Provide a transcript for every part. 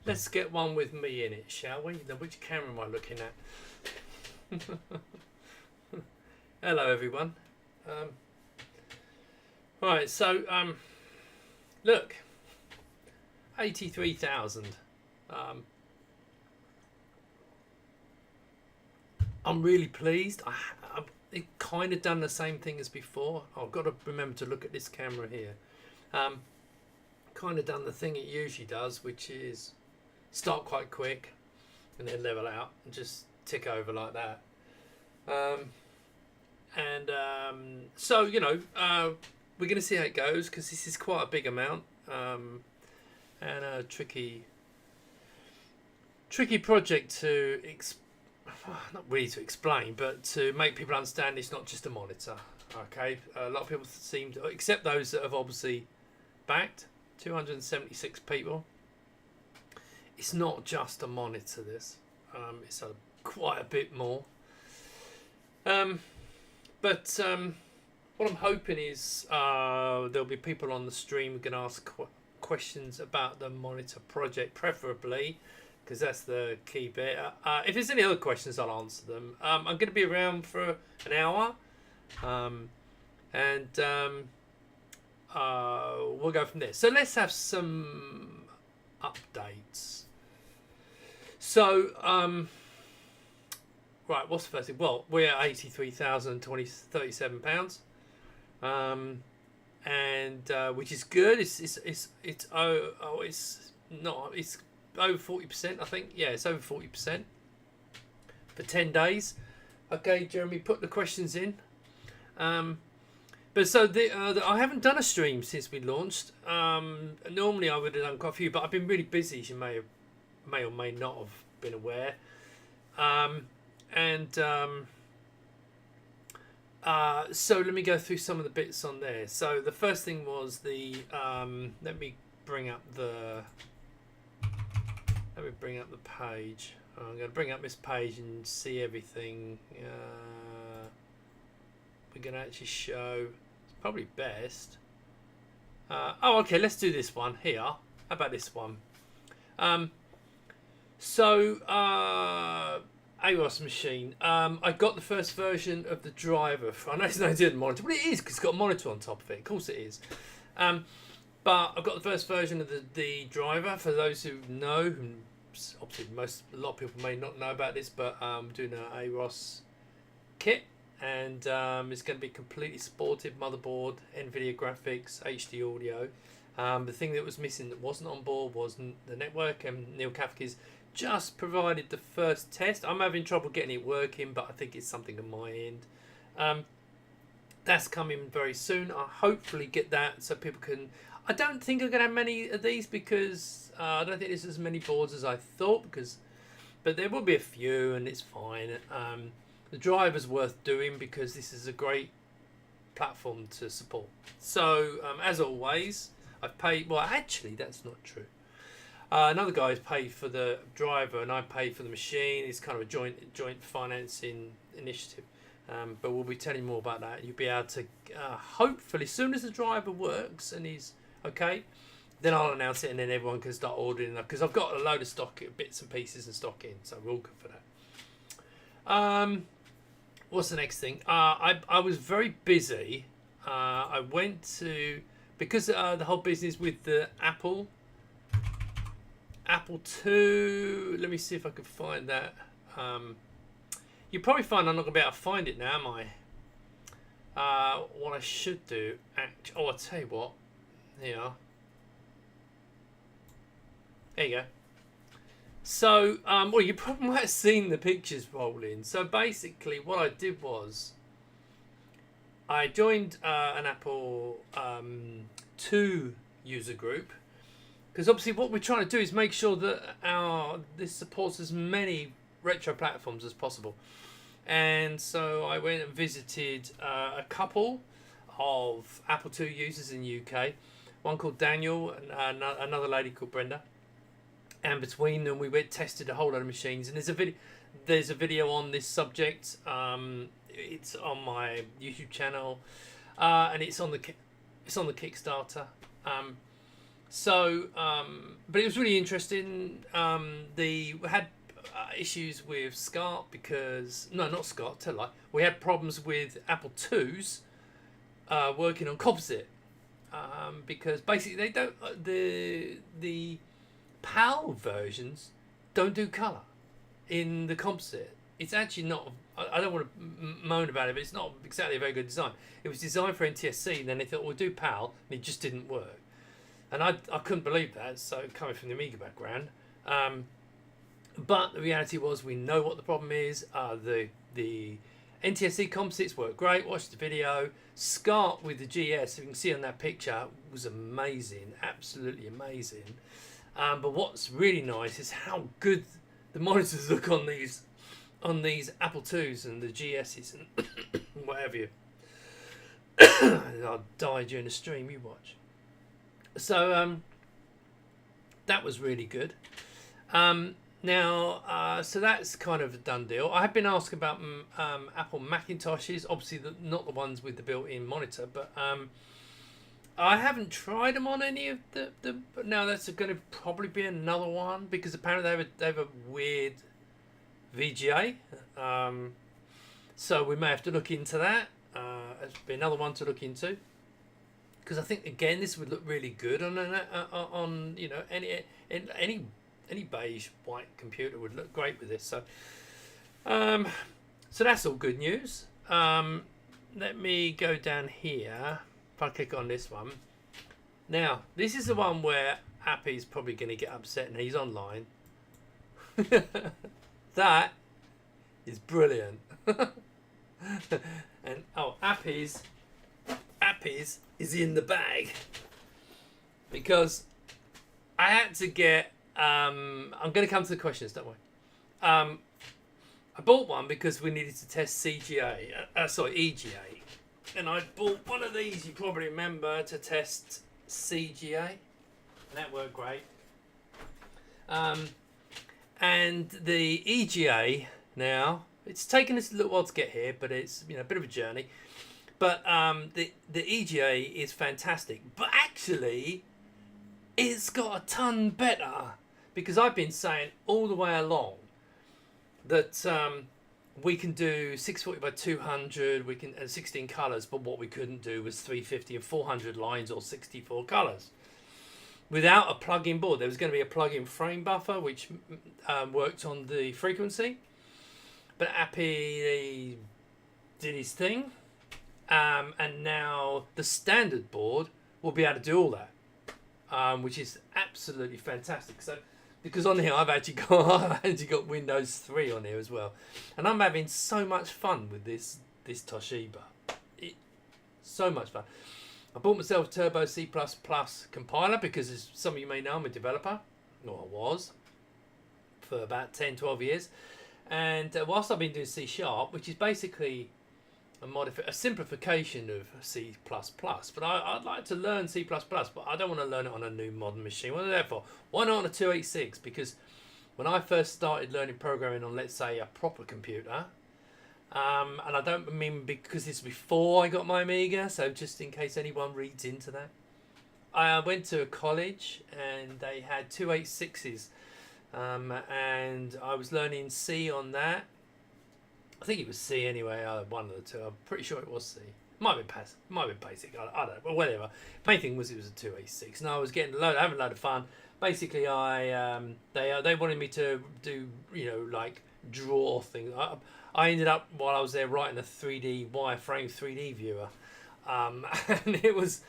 Let's get one with me in it, shall we? Now, which camera am I looking at? Hello, everyone. Right, so look, 83,000. I'm really pleased. I've kind of done the same thing as before. I've got to remember to look at this camera here. Kind of done the thing it usually does, which is start quite quick and then level out and just tick over like that. So, you know, we're going to see how it goes because this is quite a big amount and a tricky project to not really to explain, but to make people understand it's not just a monitor. Okay, a lot of people seem to, except those that have obviously backed, 276 people. It's not just a monitor. This, it's quite a bit more. But what I'm hoping is there'll be people on the stream who can ask questions about the monitor project, preferably, because that's the key bit. If there's any other questions, I'll answer them. I'm going to be around for an hour, and we'll go from there. So let's have some updates. So, right, what's the first thing? Well, we're at £83,037, and which is good. It's over 40%, I think. Yeah, it's over 40% for 10 days. Okay, Jeremy, put the questions in. But so I haven't done a stream since we launched. Normally I would have done quite a few, but I've been really busy, as you may or may not have been aware. So let me go through some of the bits on there. So the first thing was the let me bring up the page. I'm going to bring up this page and see everything. We're going to actually show. It's probably best. Okay, let's do this one here. How about this one? AOS machine. I got the first version of the driver. I know it's not a monitor, but it is because it's got a monitor on top of it. Of course it is. But I've got the first version of the driver. For those who know, obviously a lot of people may not know about this, but I'm doing an AOS kit, and it's going to be completely supported motherboard, NVIDIA graphics, HD audio. The thing that was missing that wasn't on board was the network, and Neil Kafka's just provided the first test. I'm having trouble getting it working, but I think it's something on my end. That's coming very soon. I'll hopefully get that so people can... I don't think I'm going to have many of these because I don't think there's as many boards as I thought, but there will be a few and it's fine. The driver's worth doing because this is a great platform to support. So as always, I've paid... Well, actually, that's not true. Another guy's paid for the driver and I paid for the machine. It's kind of a joint financing initiative. But we'll be telling you more about that. You'll be able to, hopefully, as soon as the driver works and he's okay, then I'll announce it and then everyone can start ordering it. Because I've got a load of stock, bits and pieces and stock in. So we're all good for that. What's the next thing? I was very busy. I went to... Because the whole business with the Apple II... Let me see if I can find that. You probably find I'm not going to be able to find it now, am I? What I should do... I'll tell you what. Here. There you go. So, well, you probably might have seen the pictures roll in. So basically what I did was I joined an Apple II user group. Because obviously what we're trying to do is make sure that this supports as many retro platforms as possible. And so I went and visited a couple of Apple II users in the UK. One called Daniel and another lady called Brenda. And between them we went tested a whole lot of machines. And there's a video on this subject. It's on my YouTube channel. And it's on the Kickstarter. So, but it was really interesting. We had issues with SCART because not SCART. Tell a lie. We had problems with Apple IIs working on composite because basically they don't the PAL versions don't do color in the composite. It's actually not. I don't want to moan about it, but it's not exactly a very good design. It was designed for NTSC, and then they thought we'll do PAL, and it just didn't work. And I couldn't believe that. So coming from the Amiga background, but the reality was we know what the problem is. The NTSC composites work great. Watch the video. SCART with the GS, you can see on that picture, was amazing, absolutely amazing. But what's really nice is how good the monitors look on these Apple IIs and the GSs and what have you. I'll die during the stream. You watch. So that was really good. Now, so that's kind of a done deal. I have been asked about Apple Macintoshes, obviously not the ones with the built-in monitor, but I haven't tried them on any of the. But now that's going to probably be another one because apparently they have a weird VGA. So we may have to look into that. It'll be another one to look into. Because I think again this would look really good on you know any beige white computer would look great with this. So so that's all good news. Let me go down here. If I click on this one, now this is the one where Appy's probably going to get upset and he's online. That is brilliant. And oh, Appy's is in the bag because I had to get I'm going to come to the questions, don't worry. I bought one because we needed to test EGA, and I bought one of these, you probably remember, to test CGA, and that worked great. And the EGA now, it's taken us a little while to get here, but it's a bit of a journey. But the EGA is fantastic. But actually, it's got a ton better. Because I've been saying all the way along that we can do 640 by 200, we can 16 colours, but what we couldn't do was 350 and 400 lines or 64 colours. Without a plug-in board, there was going to be a plug-in frame buffer, which worked on the frequency. But Appy did his thing. And now the standard board will be able to do all that, which is absolutely fantastic. So, because on here I've actually got Windows 3 on here as well, and I'm having so much fun with this Toshiba. So much fun. I bought myself a Turbo C++ compiler because, as some of you may know, I'm a developer, or I was, for about 10-12 years. And whilst I've been doing C#, which is basically a simplification of C++, but I'd like to learn C++, but I don't want to learn it on a new modern machine. What is that for? Why not on a 286? Because when I first started learning programming on, let's say, a proper computer, and I don't mean because it's before I got my Amiga, so just in case anyone reads into that, I went to a college and they had 286s, and I was learning C on that. I think it was C anyway, one of the two. I'm pretty sure it was C. Might be basic. I don't know, but whatever. Main thing was it was a 286, and I was having a load of fun. Basically, they wanted me to do like draw things. I ended up while I was there writing a 3D wireframe 3D viewer, and it was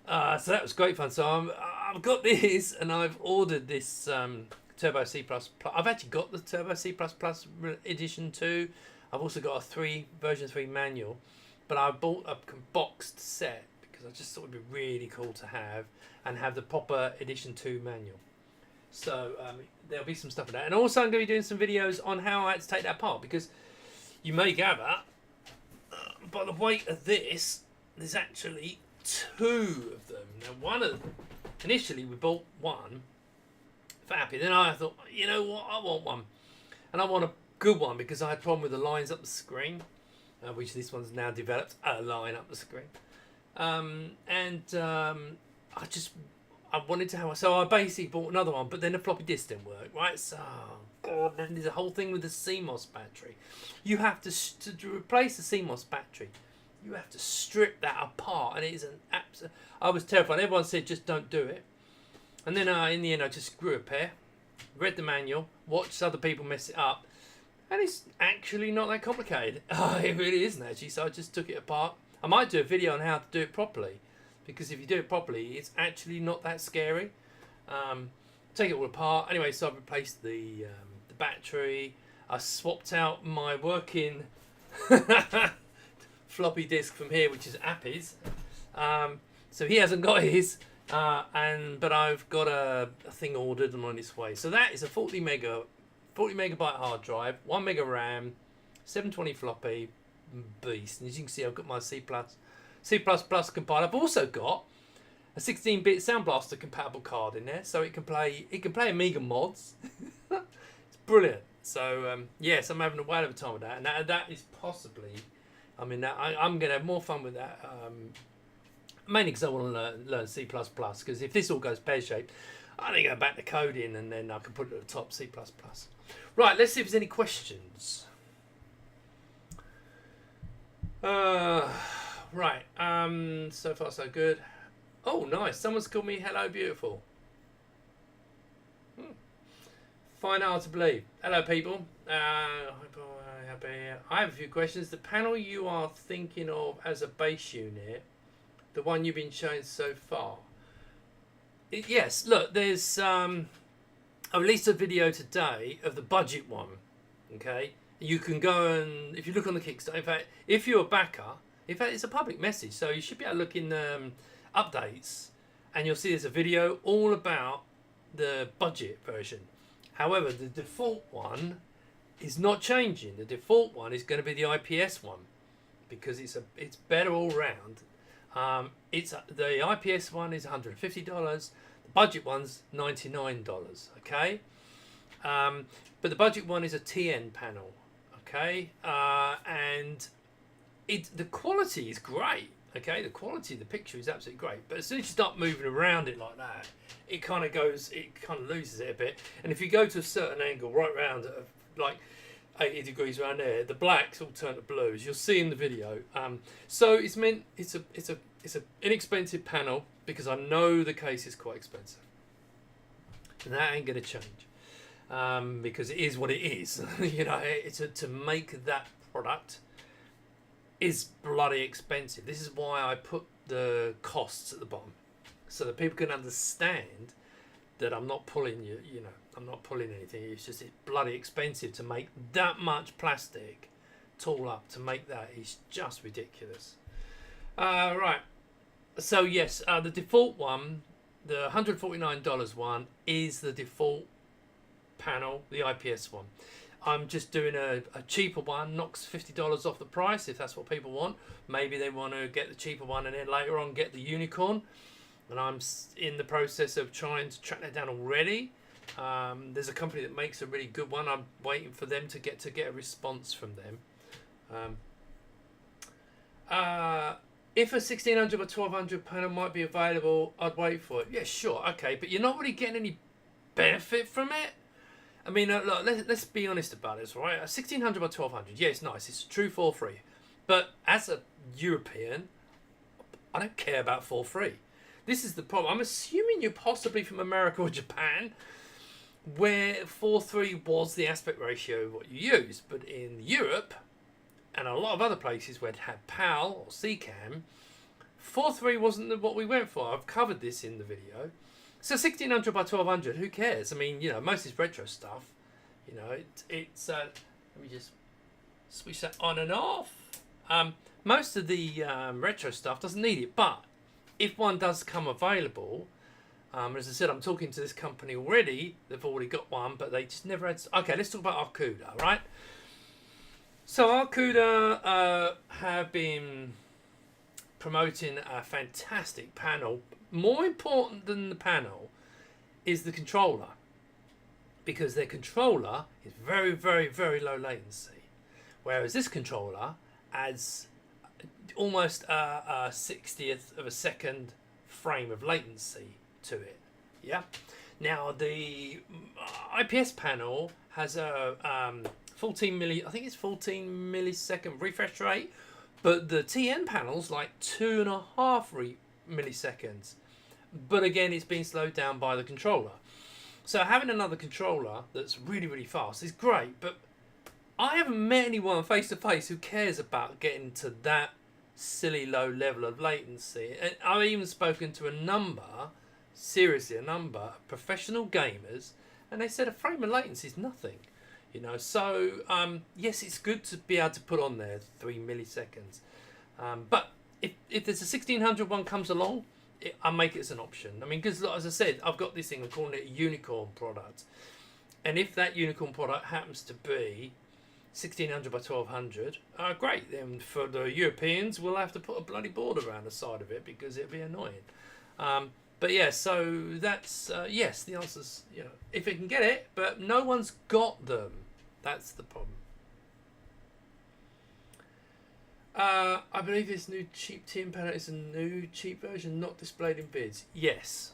so that was great fun. So I've got this, and I've ordered this Turbo C++. I've actually got the Turbo C++ edition 2. I've also got a version 3 manual, but I bought a boxed set because I just thought it'd be really cool to have the proper edition 2 manual. So there'll be some stuff in that, and also I'm going to be doing some videos on how I had to take that apart, because you may gather by the weight of this, there's actually 2 of them. Now initially we bought one for Appy, then I thought, you know what, I want one, and I want a good one because I had a problem with the lines up the screen, which this one's now developed a line up the screen, and I I wanted to have, so I basically bought another one, but then the floppy disk didn't work, right? So, God, there's a whole thing with the CMOS battery. You have to replace the CMOS battery, you have to strip that apart, and it is an absolute. I was terrified. Everyone said just don't do it, and then in the end I just grew a pair, read the manual, watched other people mess it up, and it's actually not that complicated. It really isn't actually. So I just took it apart. I might do a video on how to do it properly, because if you do it properly, it's actually not that scary. Take it all apart. Anyway, so I replaced the battery. I swapped out my working floppy disk from here, which is Appy's. So he hasn't got his, but I've got a thing ordered and on its way. So that is a 40 megabyte hard drive, 1 mega RAM, 720 floppy beast. And as you can see, I've got my C++ compiler. I've also got a 16-bit Sound Blaster compatible card in there, so it can play Amiga mods. It's brilliant. So yes, I'm having a whale of a time with that, and that is possibly. I mean, I'm going to have more fun with that. Mainly because I want to learn C++. Because if this all goes pear-shaped, I need to go back to coding, and then I can put it at the top C++. Right, let's see if there's any questions. Right. So far so good. Oh, nice. Someone's called me Hello Beautiful. Find it hard to believe. Hello, people. I have a few questions. The panel you are thinking of as a base unit, the one you've been showing so far. Yes. Look, there's I released a video today of the budget one. Okay. You can go and if you look on the Kickstarter. In fact, if you're a backer, in fact, it's a public message, so you should be able to look in updates, and you'll see there's a video all about the budget version. However, the default one is not changing. The default one is going to be the IPS one because it's better all round. The IPS one is $150. The budget one's $99. Okay, but the budget one is a TN panel. Okay, and the quality is great. Okay, the quality of the picture is absolutely great, but as soon as you start moving around it like that, it kind of loses it a bit. And if you go to a certain angle, right round like 80 degrees around there, the blacks all turn to blues. You'll see in the video. So it's an inexpensive panel because I know the case is quite expensive, and that ain't gonna change because it is what it is. You know, to make that product is bloody expensive. This is why I put the costs at the bottom, so that people can understand that I'm not pulling I'm not pulling anything. It's bloody expensive to make that much plastic tool up to make that is just ridiculous. Right. So yes, the default one, the $149 one, is the default panel, the IPS one. I'm just doing a cheaper one, knocks $50 off the price if that's what people want. Maybe they want to get the cheaper one and then later on get the unicorn. And I'm in the process of trying to track that down already. There's a company that makes a really good one. I'm waiting for them to get a response from them. If a 1600 by 1200 panel might be available, I'd wait for it. Yeah, sure, okay, but you're not really getting any benefit from it. I mean, look, let's be honest about this, right? A 1600 by 1200, yeah, it's nice. It's true 4.3. But as a European, I don't care about 4.3. This is the problem. I'm assuming you're possibly from America or Japan, where 4.3 was the aspect ratio of what you use. But in Europe, and a lot of other places where it had PAL or CCAM, 4.3 wasn't what we went for. I've covered this in the video. So 1600 by 1200, who cares? I mean, most of this retro stuff, it's let me just switch that on and off. Most of the retro stuff doesn't need it, but if one does come available, as I said, I'm talking to this company already. They've already got one, but they just never had. Okay, let's talk about Arcuda, right? So Arcuda have been promoting a fantastic panel. More important than the panel is the controller, because their controller is very, very, very low latency, whereas this controller adds almost a 60th of a second frame of latency to it. Yeah. Now the IPS panel has a 14 milli. I think it's 14 millisecond refresh rate, but the TN panel's like 2.5 milliseconds. But again, it's been slowed down by the controller. So having another controller that's really, really fast is great, but I haven't met anyone face to face who cares about getting to that silly low level of latency. And I've even spoken to a number of professional gamers, and they said a frame of latency is nothing. So yes, it's good to be able to put on there 3 milliseconds. But if there's a 1600 one comes along, I'll make it as an option. I mean, because as I said, I've got this thing, I'm calling it a unicorn product. And if that unicorn product happens to be 1600 by 1200, great. Then for the Europeans, we'll have to put a bloody board around the side of it because it'll be annoying. But yeah, so that's, yes, the answer's, if it can get it, but no one's got them. That's the problem. I believe this new cheap TN panel is a new cheap version, not displayed in bids. Yes.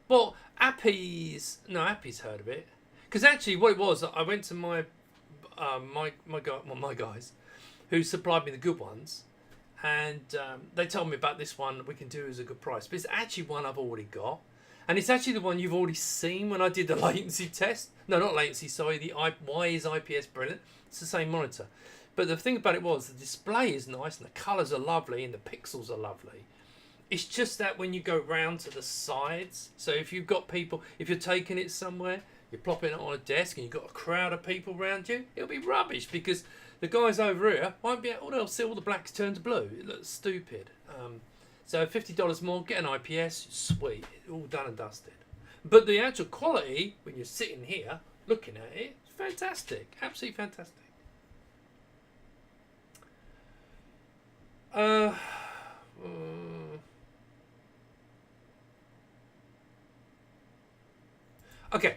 Well, Appy's heard of it. Because actually what it was, I went to my guys who supplied me the good ones, and they told me about this one we can do as a good price. But it's actually one I've already got. And it's actually the one you've already seen when I did the latency test. No, not latency, sorry. Why is IPS brilliant? It's the same monitor. But the thing about it was the display is nice and the colours are lovely and the pixels are lovely. It's just that when you go round to the sides, so if you've got people, if you're taking it somewhere, you're plopping it on a desk and you've got a crowd of people around you, it'll be rubbish because the guys over here won't be able, they'll see all the blacks turn to blue. It looks stupid. So $50 more, get an IPS, sweet, all done and dusted. But the actual quality, when you're sitting here looking at it, it's fantastic, absolutely fantastic. Okay,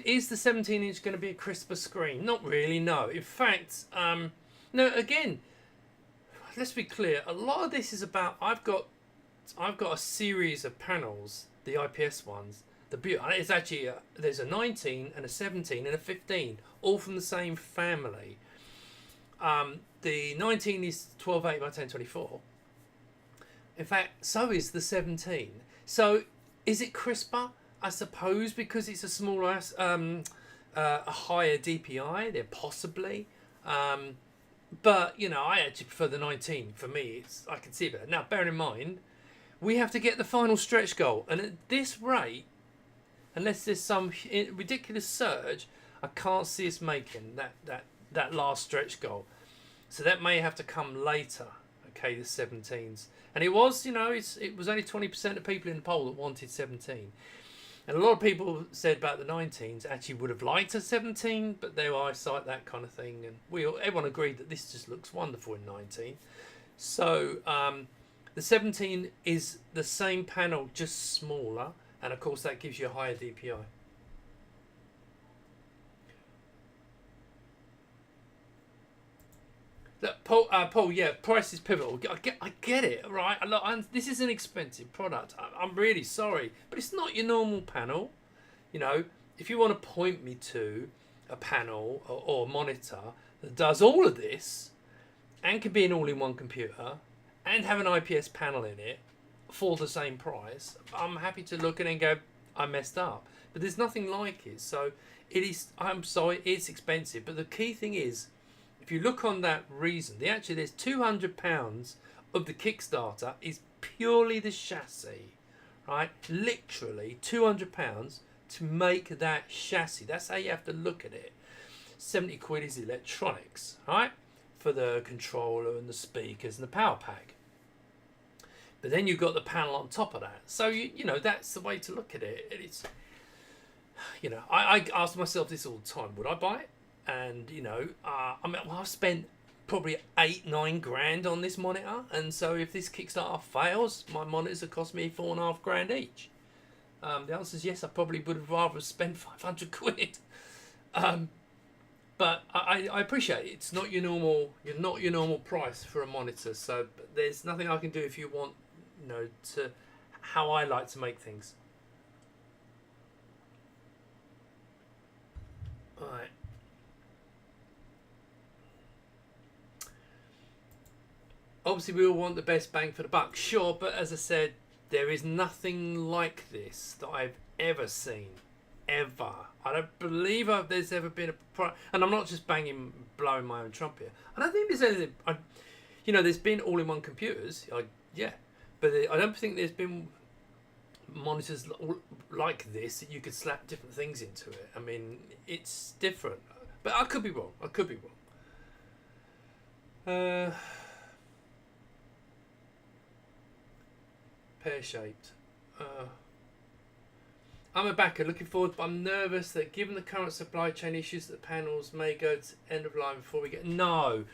is the 17-inch going to be a crisper screen? Not really, no. In fact, no. Again, let's be clear. A lot of this is about I've got a series of panels, the IPS ones. It's actually there's a 19 and a 17 and a 15, all from the same family. The 19 is 1280 by 1024. In fact, so is the 17. So is it crisper? I suppose because it's a smaller, a higher DPI, then possibly. But I actually prefer the 19. For me, I can see that. Now, bear in mind, we have to get the final stretch goal, and at this rate, unless there's some ridiculous surge, I can't see us making that last stretch goal. So that may have to come later. Okay, the 17s, and it was, it was only 20% of people in the poll that wanted 17. And a lot of people said about the 19s actually would have liked a 17, but their eyesight, that kind of thing. And everyone agreed that this just looks wonderful in 19. So the 17 is the same panel, just smaller. And of course, that gives you a higher DPI. Paul, yeah, price is pivotal. I get it, right? This is an expensive product. I'm really sorry, but it's not your normal panel. If you want to point me to a panel or monitor that does all of this and can be an all-in-one computer and have an IPS panel in it for the same price, I'm happy to look at it and go, I messed up. But there's nothing like it. So it is. I'm sorry, it's expensive. But the key thing is, if you look on that reason, there's £200 of the Kickstarter is purely the chassis, right? Literally £200 to make that chassis. That's how you have to look at it. 70 quid is electronics, right? For the controller and the speakers and the power pack. But then you've got the panel on top of that. So, that's the way to look at it. It's, I ask myself this all the time. Would I buy it? And I've spent probably 8-9 grand on this monitor, and so if this Kickstarter fails, my monitors have cost me 4.5 grand each. The answer is yes. I probably would have rather spent 500 quid. But I appreciate it. It's not your normal price for a monitor. So there's nothing I can do if you want, to how I like to make things. obviously we all want the best bang for the buck, sure, but as I said, there is nothing like this that I've ever seen, ever. I don't believe there's ever been a product, and I'm not just blowing my own trumpet. I don't think there's anything. There's been all-in-one computers, yeah, but I don't think there's been monitors like this that you could slap different things into it. I mean, it's different, but I could be wrong. Pear-shaped. I'm a backer, looking forward, but I'm nervous that given the current supply chain issues, that the panels may go to end of line before we get. No,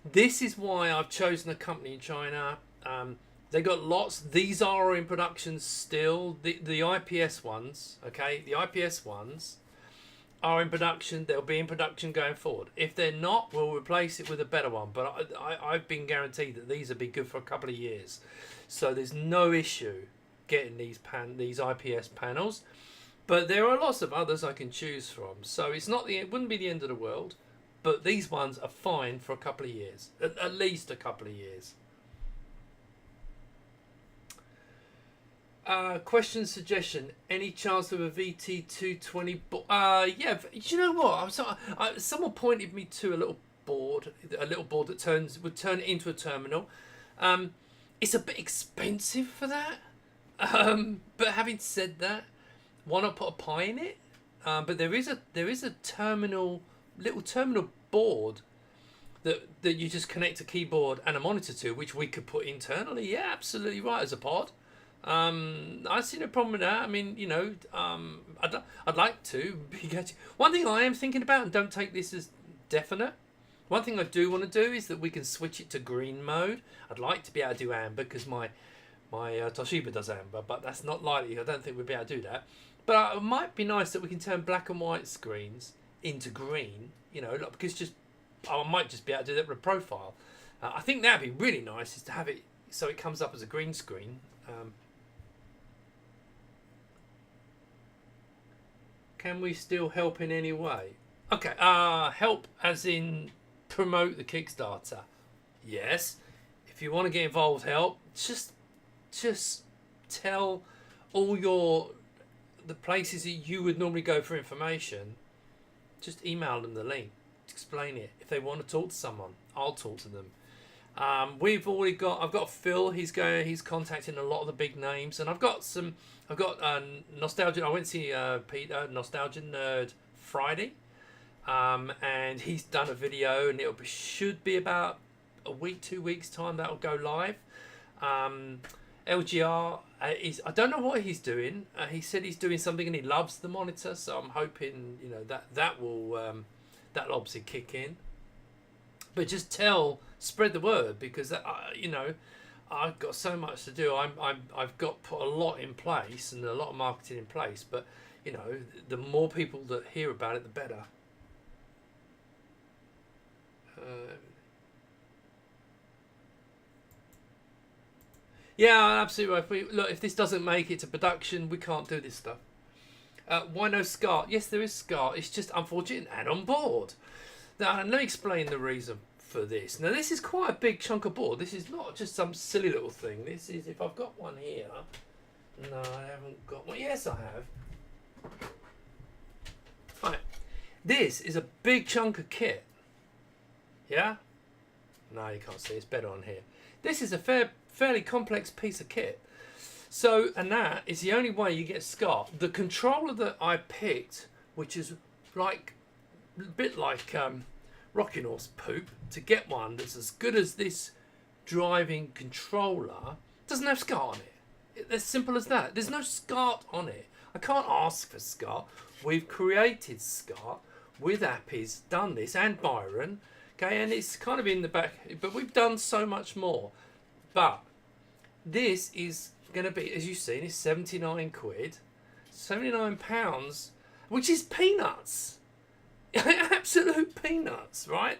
this is why I've chosen a company in China. They got lots. These are in production still. The IPS ones, okay, the IPS ones are in production. They'll be in production going forward. If they're not, we'll replace it with a better one. But I've been guaranteed that these will be good for a couple of years. So there's no issue getting these IPS panels. But there are lots of others I can choose from. So it wouldn't be the end of the world. But these ones are fine for a couple of years. At least a couple of years. Question suggestion: any chance of a VT220 board? Yeah. Do you know what? Someone pointed me to a little board that would turn it into a terminal. It's a bit expensive for that. But having said that, why not put a Pi in it? But there is a little terminal board that you just connect a keyboard and a monitor to, which we could put internally. Yeah, absolutely right, as a pod. I see no problem with that. I mean, I'd like to be getting. One thing I am thinking about, and don't take this as definite, one thing I do want to do is that we can switch it to green mode. I'd like to be able to do amber because my Toshiba does amber, but that's not likely. I don't think we'd be able to do that. But it might be nice that we can turn black and white screens into green, because I might just be able to do that with a profile. I think that'd be really nice, is to have it so it comes up as a green screen. Can we still help in any way? Okay, help as in promote the Kickstarter. Yes. If you want to get involved, help. Just tell all the places that you would normally go for information. Just email them the link. Explain it. If they want to talk to someone, I'll talk to them. I've got Phil. He's contacting a lot of the big names, and I've got Nostalgia. I went to see Peter, Nostalgia Nerd, Friday, and he's done a video, and it should be about a week, 2 weeks time that'll go live. LGR I don't know what he's doing. He said he's doing something, and he loves the monitor, so I'm hoping that will that'll obviously kick in. But just spread the word, because I've got so much to do. I've got put a lot in place and a lot of marketing in place. But the more people that hear about it, the better. Yeah, absolutely right. If this doesn't make it to production, we can't do this stuff. Why no SCART? Yes, there is SCART. It's just unfortunate and on board. Now, let me explain the reason for this. Now, this is quite a big chunk of board. This is not just some silly little thing. This is, if I've got one here. No, I haven't got one. Yes, I have. Right. This is a big chunk of kit. Yeah? No, you can't see. It's better on here. This is a fairly complex piece of kit. So, and that is the only way you get SCART. The controller that I picked, which is like a bit like rocking horse poop, to get one that's as good as this driving controller, doesn't have SCART on it. It's simple as that. There's no SCART on it. I can't ask for SCART. We've created SCART with Appy's, done this, and Byron. Okay, and it's kind of in the back, but we've done so much more. But this is going to be, as you've seen, it's 79 quid, 79 pounds, which is peanuts. Absolute peanuts, right?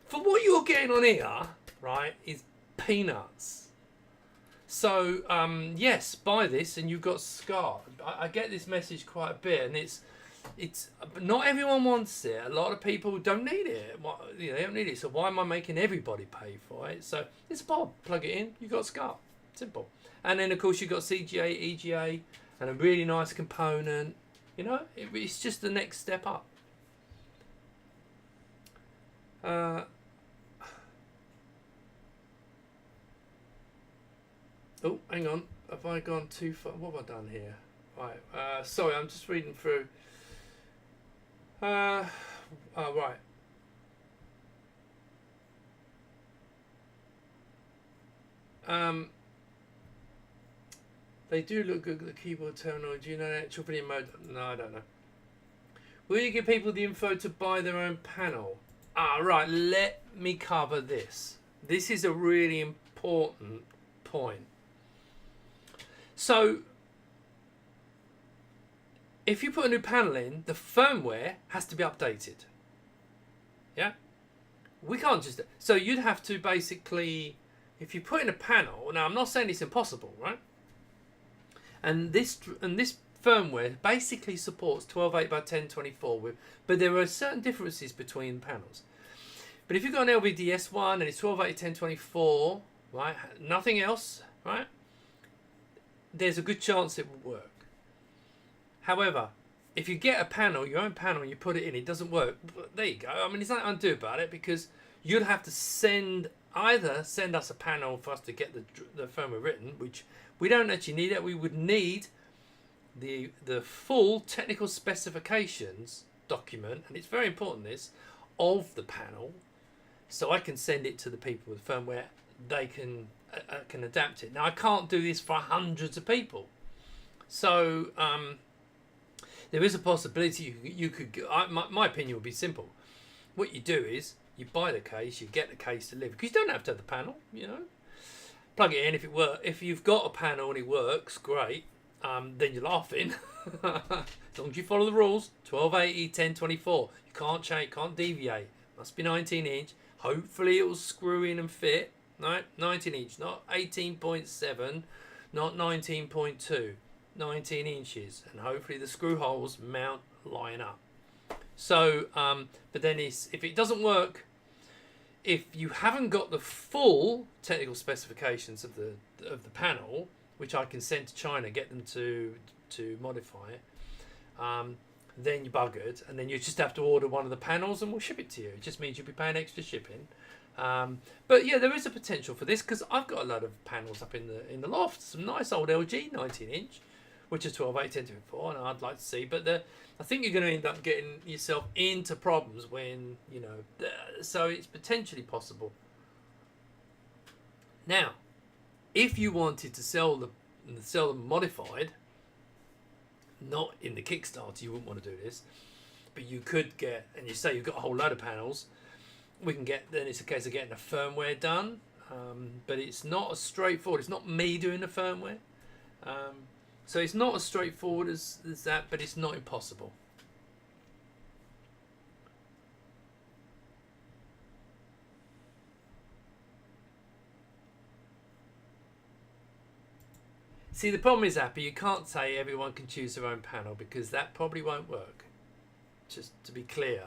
For what you're getting on here, right, is peanuts. So, yes, buy this and you've got SCART. I get this message quite a bit, and it's It's not everyone wants it. A lot of people don't need it. They don't need it. So why am I making everybody pay for it? So it's a pod. Plug it in. You got SCART. Simple. And then of course you got CGA, EGA, and a really nice component. It's just the next step up. Oh, hang on. Have I gone too far? What have I done here? Right. Sorry, I'm just reading through. Right. They do look good at the keyboard terminal. Do you know the actual video mode? No, I don't know. Will you give people the info to buy their own panel? Right. Let me cover this. This is a really important point. So, if you put a new panel in, the firmware has to be updated. Yeah? We can't just... So you'd have to basically... If you put in a panel... Now, I'm not saying it's impossible, right? And this firmware basically supports 12.8 by 1024, but there are certain differences between panels. But if you've got an LVDS1 and it's 12.8 1024, right? Nothing else, right? There's a good chance it will work. However, if you get a panel, your own panel, and you put it in, it doesn't work. But there you go. I mean, there's nothing to do about it because you'd have to either send us a panel for us to get the firmware written, which we don't actually need that. We would need the full technical specifications document, and it's very important this, of the panel, so I can send it to the people with firmware. They can adapt it. Now I can't do this for hundreds of people, so there is a possibility you could. My opinion would be simple. What you do is you buy the case, you get the case delivered, because you don't have to have the panel. Plug it in. If you've got a panel and it works, great. Then you're laughing. As long as you follow the rules, 1280, 1024. You can't change, can't deviate. Must be 19 inch. Hopefully it will screw in and fit. Right? 19 inch, not 18.7, not 19.2. 19 inches. And hopefully the screw holes line up. So, but then if it doesn't work, if you haven't got the full technical specifications of the panel, which I can send to China, get them to modify it, then you're buggered, and then you just have to order one of the panels and we'll ship it to you. It just means you'll be paying extra shipping. But yeah, there is a potential for this because I've got a lot of panels up in the loft, some nice old LG 19 inch, which is 12.8 1024, and I'd like to see. But I think you're going to end up getting yourself into problems when so it's potentially possible. Now, if you wanted to sell them modified, not in the Kickstarter, you wouldn't want to do this, but you could get, and you say you've got a whole load of panels, then it's a case of getting a firmware done, but it's not as straightforward. It's not me doing the firmware, so it's not as straightforward as that, but it's not impossible. See, the problem is, Appy, you can't say everyone can choose their own panel because that probably won't work. Just to be clear.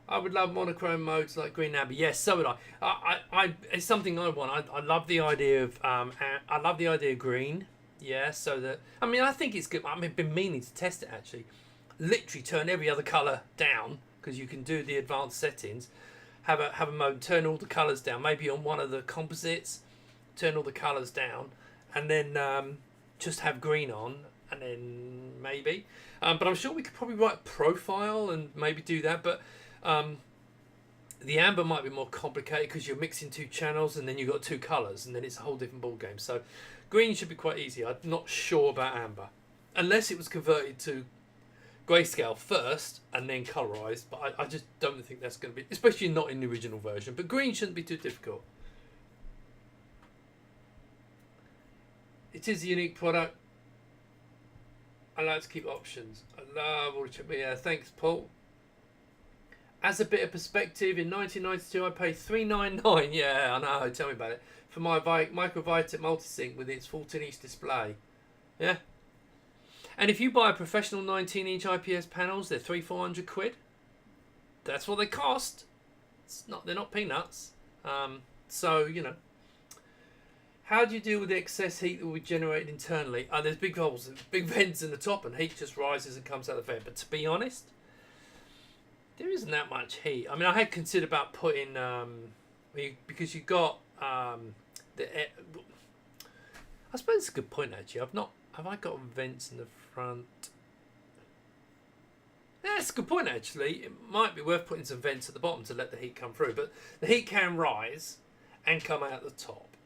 I would love monochrome modes like Green Amber. Yes, so would I. It's something I want. I love the idea of green. Yeah, so that I think it's good. I've been meaning to test it actually. Literally turn every other color down because you can do the advanced settings. Have a mode, turn all the colors down. Maybe on one of the composites. Turn all the colours down, and then just have green on, and then maybe. But I'm sure we could probably write profile and maybe do that. But the amber might be more complicated because you're mixing two channels, and then you've got two colours, and then it's a whole different ball game. So green should be quite easy. I'm not sure about amber, unless it was converted to grayscale first and then colorized. But I just don't think that's going to be, especially not in the original version. But green shouldn't be too difficult. It is a unique product. I like to keep options. I love all the chip. Yeah, thanks, Paul. As a bit of perspective, in 1992 I paid $399. Yeah, I know. Tell me about it. For my Microvitic multisync with its 14-inch display. Yeah. And if you buy a professional 19-inch IPS panels, they're 300-400 quid. That's what they cost. They're not peanuts. So you know, how do you deal with the excess heat that will be generated internally? There's big holes, big vents in the top, and heat just rises and comes out of the vent. But to be honest, there isn't that much heat. I mean, I had considered about putting because you got the air, I suppose it's a good point actually. Have I got vents in the front? Yeah, that's a good point actually. It might be worth putting some vents at the bottom to let the heat come through, but the heat can rise and come out the top.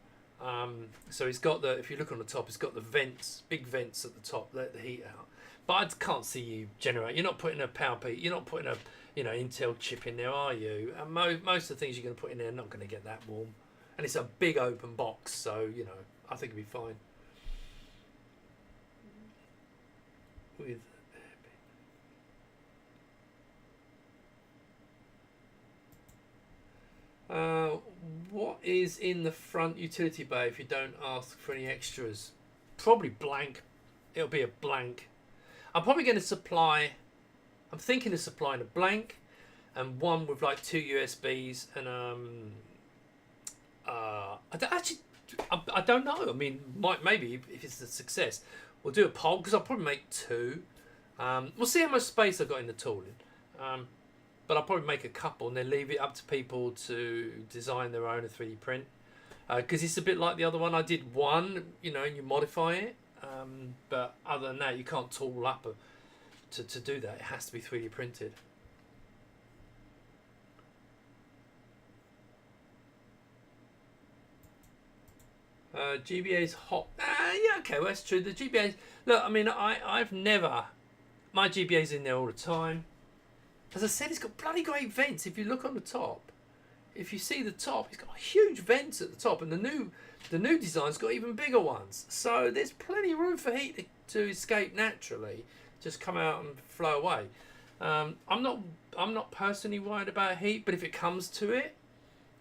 So it's got if you look on the top, it's got the vents, big vents at the top, let the heat out. But I can't see you generate. You're not putting a power peak. You're not putting a Intel chip in there, are you? And most of the things you're going to put in there are not going to get that warm. And it's a big open box, so I think it'll be fine. With what is in the front utility bay if you don't ask for any extras? Probably blank. It'll be a blank. I'm probably going to supply. I'm thinking of supplying a blank and one with like 2 USBs and I don't know. I mean, maybe if it's a success, we'll do a poll because I'll probably make 2. We'll see how much space I've got in the tooling. But I'll probably make a couple and then leave it up to people to design their own 3D print. Because it's a bit like the other one. I did one, and you modify it. But other than that, you can't tool up to do that. It has to be 3D printed. GBA's hot. Yeah, okay, well, that's true. The GBA. Look, I mean, I've never. My GBA's in there all the time. As I said, it's got bloody great vents. If you look on the top, if you see the top, it's got huge vents at the top, and the new design's got even bigger ones. So there's plenty of room for heat to escape naturally, just come out and flow away. I'm not personally worried about heat, but if it comes to it,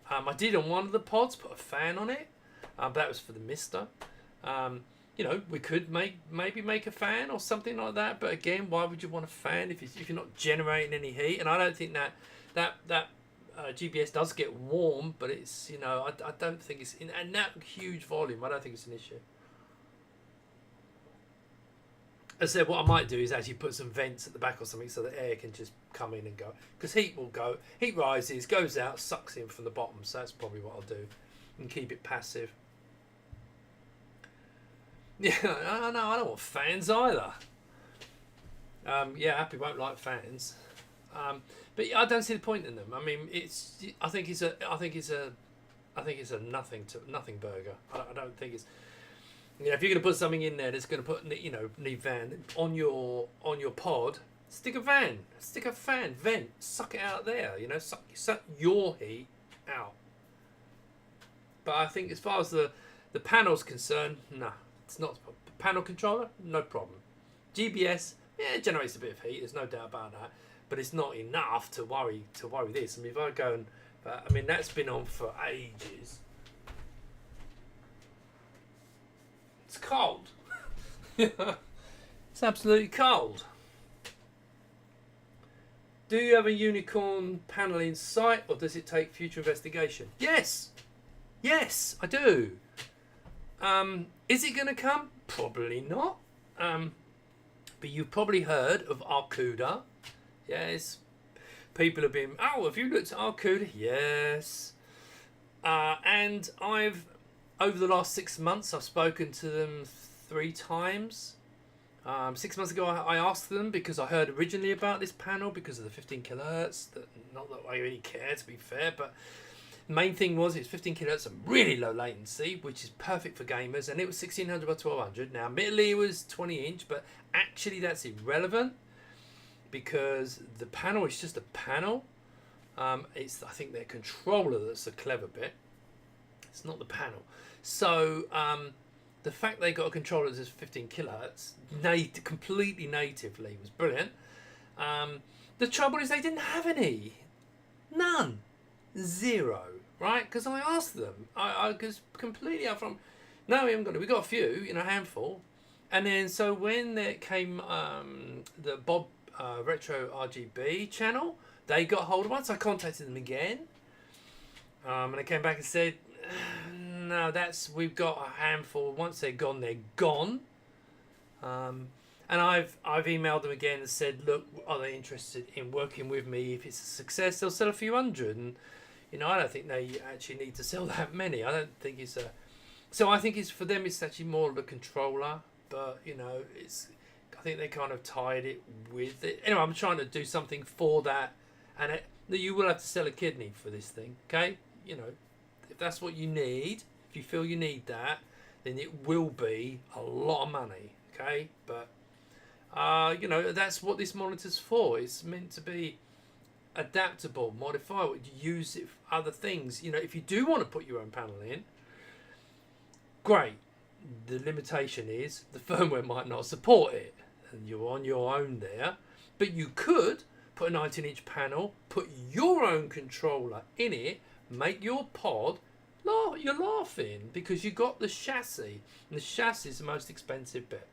I did on one of the pods put a fan on it. That was for the mister. We could maybe make a fan or something like that. But again, why would you want a fan if you're not generating any heat? And I don't think that GBS does get warm, but it's I don't think it's in that huge volume. I don't think it's an issue. As I said, what I might do is actually put some vents at the back or something so the air can just come in and go. Because heat rises, goes out, sucks in from the bottom. So that's probably what I'll do, and keep it passive. Yeah, I know. I don't want fans either. Happy won't like fans, but I don't see the point in them. I mean, I think it's a nothing burger. I don't think it's. If you're going to put something in there that's going to put need fan on your pod, stick a fan, vent, suck it out there. Suck your heat out. But I think as far as the panel's concerned, nah. It's not a panel controller, no problem. GBS, it generates a bit of heat. There's no doubt about that, but it's not enough to worry this. I mean, if I go and, that's been on for ages. It's cold. It's absolutely cold. Do you have a unicorn panel in sight, or does it take future investigation? Yes, I do. Is it going to come? Probably not. But you've probably heard of Arcuda. Yes. People have been, have you looked at Arcuda? Yes. And over the last 6 months, I've spoken to them 3 times. 6 months ago, I asked them because I heard originally about this panel because of the 15 kilohertz. Not that I really care, to be fair, but main thing was it's 15 kilohertz and really low latency, which is perfect for gamers, and it was 1600 by 1200. Now, admittedly, it was 20-inch, but actually that's irrelevant because the panel is just a panel. It's, I think, their controller that's the clever bit. It's not the panel. So the fact they got a controller that's 15 kilohertz, completely natively, was brilliant. The trouble is they didn't have any. None. 0. Right? Because I asked them. I was completely upfront. No, we haven't got it. We got a few, a handful. And then so when there came the Bob Retro RGB channel, they got hold of one, so I contacted them again, and they came back and said, no, we've got a handful. Once they're gone. And I've emailed them again and said, look, are they interested in working with me? If it's a success, they'll sell a few hundred. And I don't think they actually need to sell that many. I don't think it's a. So I think it's for them. It's actually more of a controller, but it's. I think they kind of tied it with it. Anyway, I'm trying to do something for that, and you will have to sell a kidney for this thing. Okay, if that's what you need, if you feel you need that, then it will be a lot of money. Okay, but that's what this monitor's for. It's meant to be adaptable, modifiable. You use it for other things. If you do want to put your own panel in, great. The limitation is the firmware might not support it, and you're on your own there. But you could put a 19-inch panel, put your own controller in it, make your pod. You're laughing because you got the chassis, and the chassis is the most expensive bit.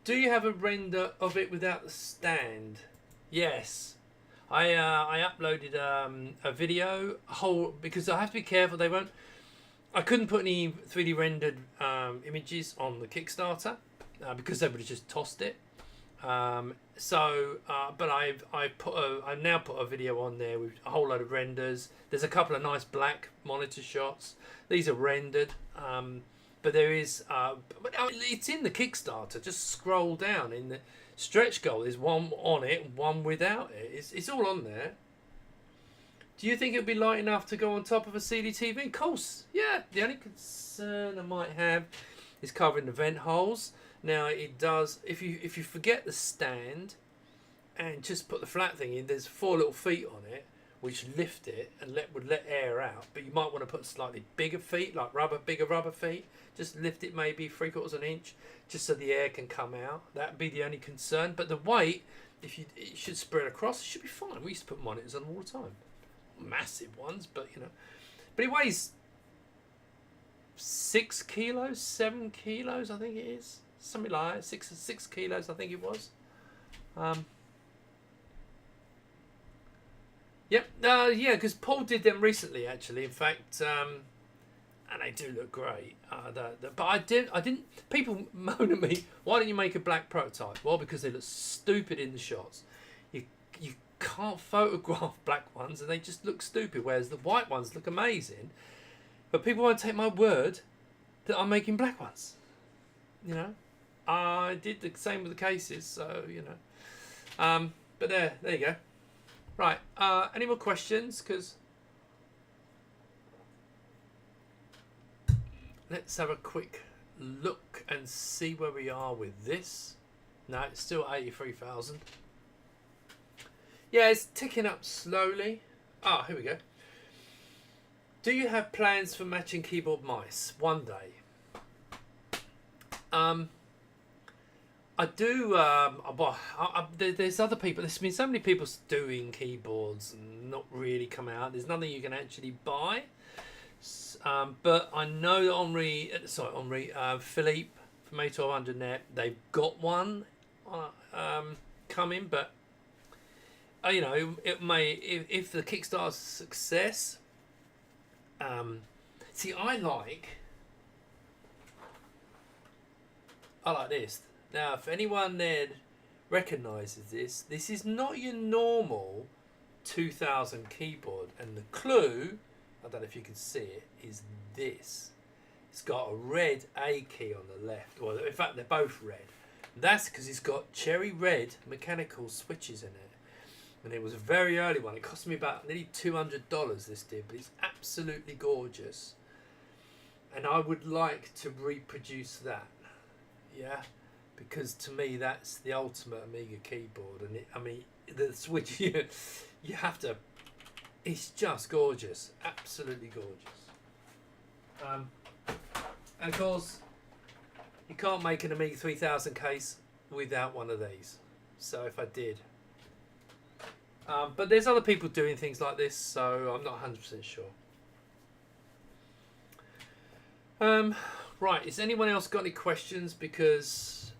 Do you have a render of it without the stand? Yes. I uploaded a video, because I have to be careful. I couldn't put any 3D rendered images on the Kickstarter because they would have just tossed it. But I've now put a video on there with a whole load of renders. There's a couple of nice black monitor shots. These are rendered. But there is, it's in the Kickstarter. Just scroll down in the stretch goal. There's one on it, one without it. It's all on there. Do you think it'd be light enough to go on top of a CDTV? Of course, yeah. The only concern I might have is covering the vent holes. Now it does. If you forget the stand and just put the flat thing in, there's 4 little feet on it which lift it and would let air out. But you might want to put slightly bigger feet, like bigger rubber feet. Just lift it maybe 3/4 of an inch, just so the air can come out. That'd be the only concern. But the weight, it should spread across. It should be fine. We used to put monitors on all the time, massive ones, but But it weighs 6 kilos, 7 kilos, I think it is, something like that. 6 kilos, I think it was. Yep. Yeah, because Paul did them recently, actually. In fact, and they do look great. But I didn't. People moan at me. Why don't you make a black prototype? Well, because they look stupid in the shots. You can't photograph black ones, and they just look stupid. Whereas the white ones look amazing. But people won't take my word that I'm making black ones. I did the same with the cases. So But there you go. Right. Any more questions? Because let's have a quick look and see where we are with this. No, it's still 83,000. Yeah, it's ticking up slowly. Here we go. Do you have plans for matching keyboard mice one day? I do. There's other people. There's been so many people doing keyboards and not really come out. There's nothing you can actually buy. But I know that Philippe from A1200net, they've got one coming. But it may, if the Kickstarter's a success. See, I like this. Now, if anyone there recognises this is not your normal 2000 keyboard. And the clue, I don't know if you can see it, is this. It's got a red A key on the left. Well, in fact, they're both red. That's because it's got cherry red mechanical switches in it. And it was a very early one. It cost me about nearly $200, this did. But it's absolutely gorgeous. And I would like to reproduce that. Yeah? Because to me that's the ultimate Amiga keyboard, and the switch you have to. It's just gorgeous, absolutely gorgeous. And of course, you can't make an Amiga 3000 case without one of these. So if I did, but there's other people doing things like this, so I'm not 100% sure. Right, has anyone else got any questions? Because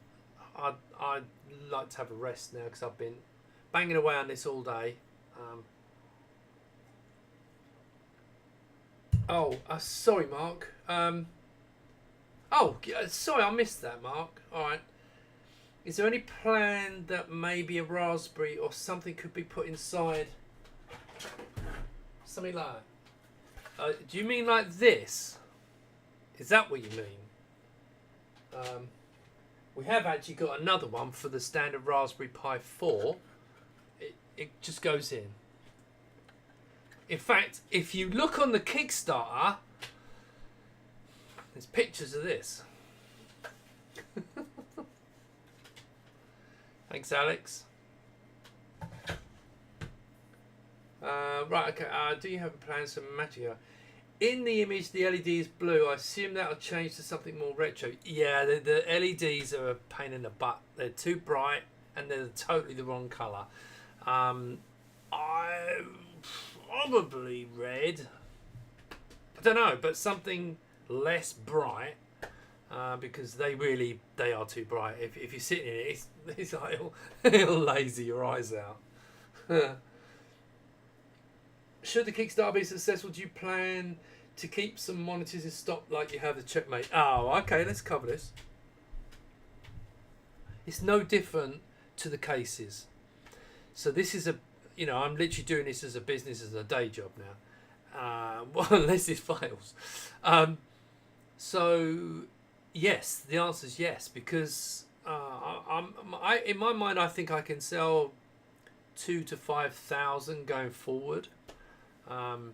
I'd like to have a rest now because I've been banging away on this all day. Sorry, Mark. Sorry, I missed that, Mark. All right. Is there any plan that maybe a raspberry or something could be put inside? Something like that. Do you mean like this? Is that what you mean? We have actually got another one for the standard Raspberry Pi 4. It just goes in. In fact, if you look on the Kickstarter, there's pictures of this. Thanks, Alex. Right, okay. Do you have plans for Magica? In the image, the LED is blue. I assume that'll change to something more retro. Yeah, the LEDs are a pain in the butt. They're too bright and they're totally the wrong colour. I probably red. I don't know, but something less bright because they are too bright. If you sit in it, it's like it'll laser your eyes out. Should the Kickstarter be successful, do you plan to keep some monitors in stock like you have the Checkmate? Oh, okay, let's cover this. It's no different to the cases. So this is I'm literally doing this as a business, as a day job now. Well, unless it fails. So, yes, the answer is yes, because in my mind, I think I can sell 2,000 to 5,000 going forward. In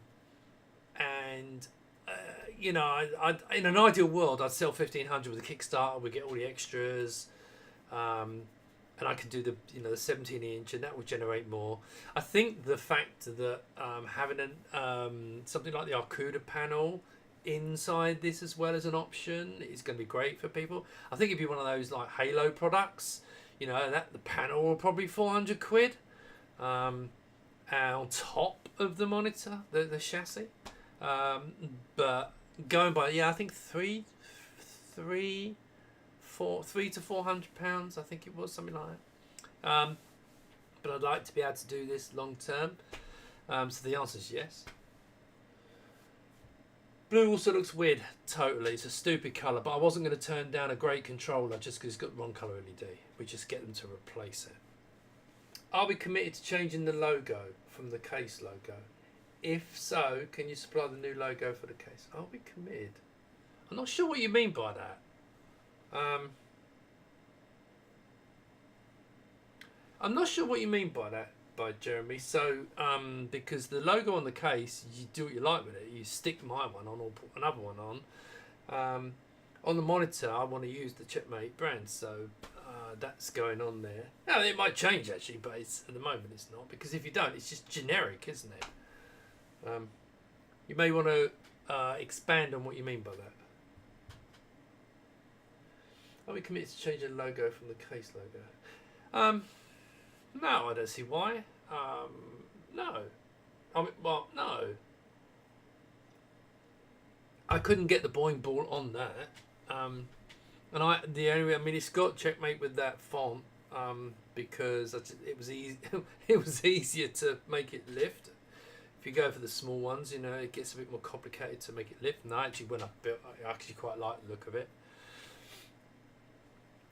an ideal world, I'd sell 1,500 with a Kickstarter. We get all the extras, and I can do the 17-inch, and that will generate more. I think the fact that having something like the Arcuda panel inside this as well as an option is going to be great for people. I think it'd be one of those like Halo products, that the panel will probably 400 quid. On top of the monitor, the chassis, but going by I think three to £400, I think it was, something like that. But I'd like to be able to do this long term. So the answer is yes. Blue also looks weird. Totally, it's a stupid colour. But I wasn't going to turn down a great controller just because it's got the wrong colour LED. We just get them to replace it. Are we committed to changing the logo from the case logo? If so, can you supply the new logo for the case? Are we committed? I'm not sure what you mean by that. I'm not sure what you mean by that, by Jeremy. So, because the logo on the case, you do what you like with it. You stick my one on or put another one on. On the monitor, I want to use the Checkmate brand, so that's going on there. Now, it might change actually, but at the moment it's not, because if you don't, it's just generic, isn't it? You may want to expand on what you mean by that. Are we committed to changing the logo from the case logo? No, I don't see why. No. No. I couldn't get the Boing ball on that. It's got Checkmate with that font because it was easy. It was easier to make it lift. If you go for the small ones, it gets a bit more complicated to make it lift. And I actually quite like the look of it.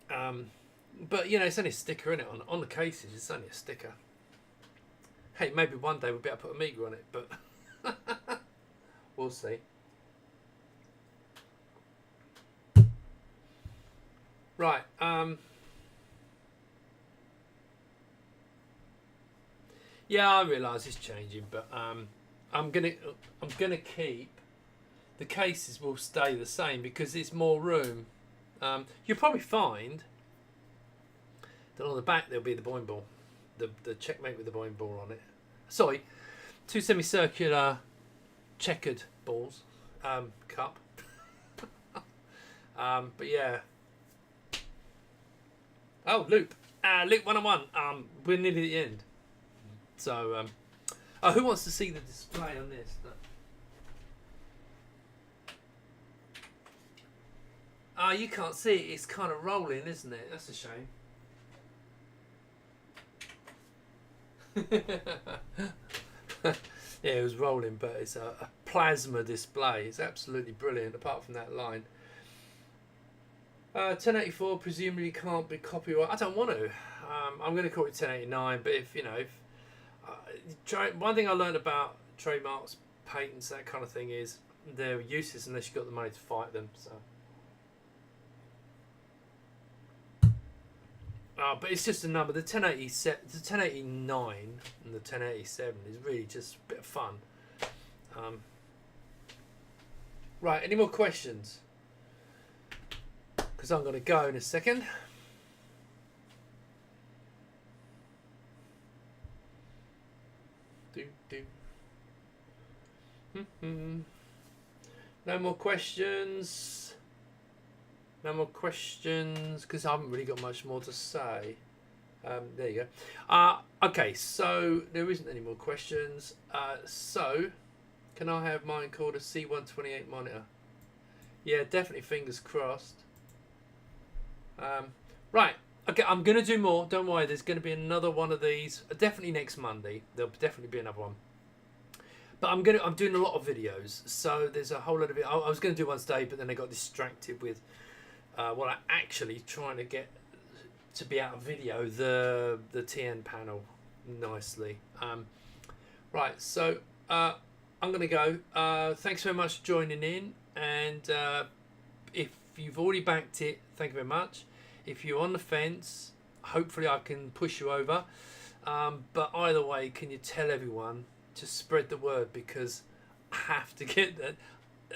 But it's only a sticker, isn't it? On the cases, it's only a sticker. Hey, maybe one day we'll be able to put Amiga on it, but we'll see. Right. Yeah, I realise it's changing, but I'm gonna keep the cases will stay the same because it's more room. You'll probably find that on the back there'll be the Boing ball, the Checkmate with the Boing ball on it. Sorry, 2 semicircular checkered balls, cup. But yeah. Oh, loop. Loop 101. We're nearly at the end. So, who wants to see the display on this? Ah, you can't see it. It's kind of rolling, isn't it? That's a shame. Yeah, it was rolling, but it's a plasma display. It's absolutely brilliant, apart from that line. 1084 presumably can't be copyright. I don't want to. I'm going to call it 1089, but if, you know, one thing I learned about trademarks, patents, that kind of thing is they're useless unless you've got the money to fight them. So. But it's just a number. The 1089 and the 1087 is really just a bit of fun. Right, any more questions? Because I'm going to go in a second. No more questions. No more questions, because I haven't really got much more to say. There you go. Okay, so there isn't any more questions. So, can I have mine called a C128 monitor? Yeah, definitely, fingers crossed. Right, okay, I'm going to do more. Don't worry, there's going to be another one of these. Definitely next Monday. There'll definitely be another one. But I'm doing a lot of videos, so there's a whole lot of it. I was going to do one today, but then I got distracted with what I'm actually trying to get to be out of video, the TN panel nicely. Right, so I'm going to go. Thanks very much for joining in, and if you've already backed it, thank you very much. If you're on the fence, hopefully I can push you over. But either way, can you tell everyone to spread the word, because I have to get that.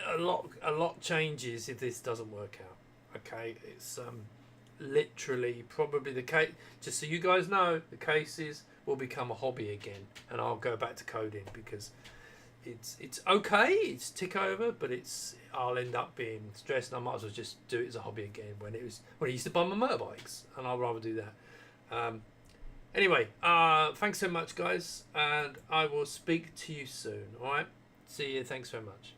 A lot changes if this doesn't work out. Okay, it's literally probably the case. Just so you guys know, the cases will become a hobby again, and I'll go back to coding because it's okay. It's tick over, but I'll end up being stressed, and I might as well just do it as a hobby again when I used to buy my motorbikes, and I'll rather do that. Anyway, thanks so much, guys, and I will speak to you soon. All right, see you. Thanks very much.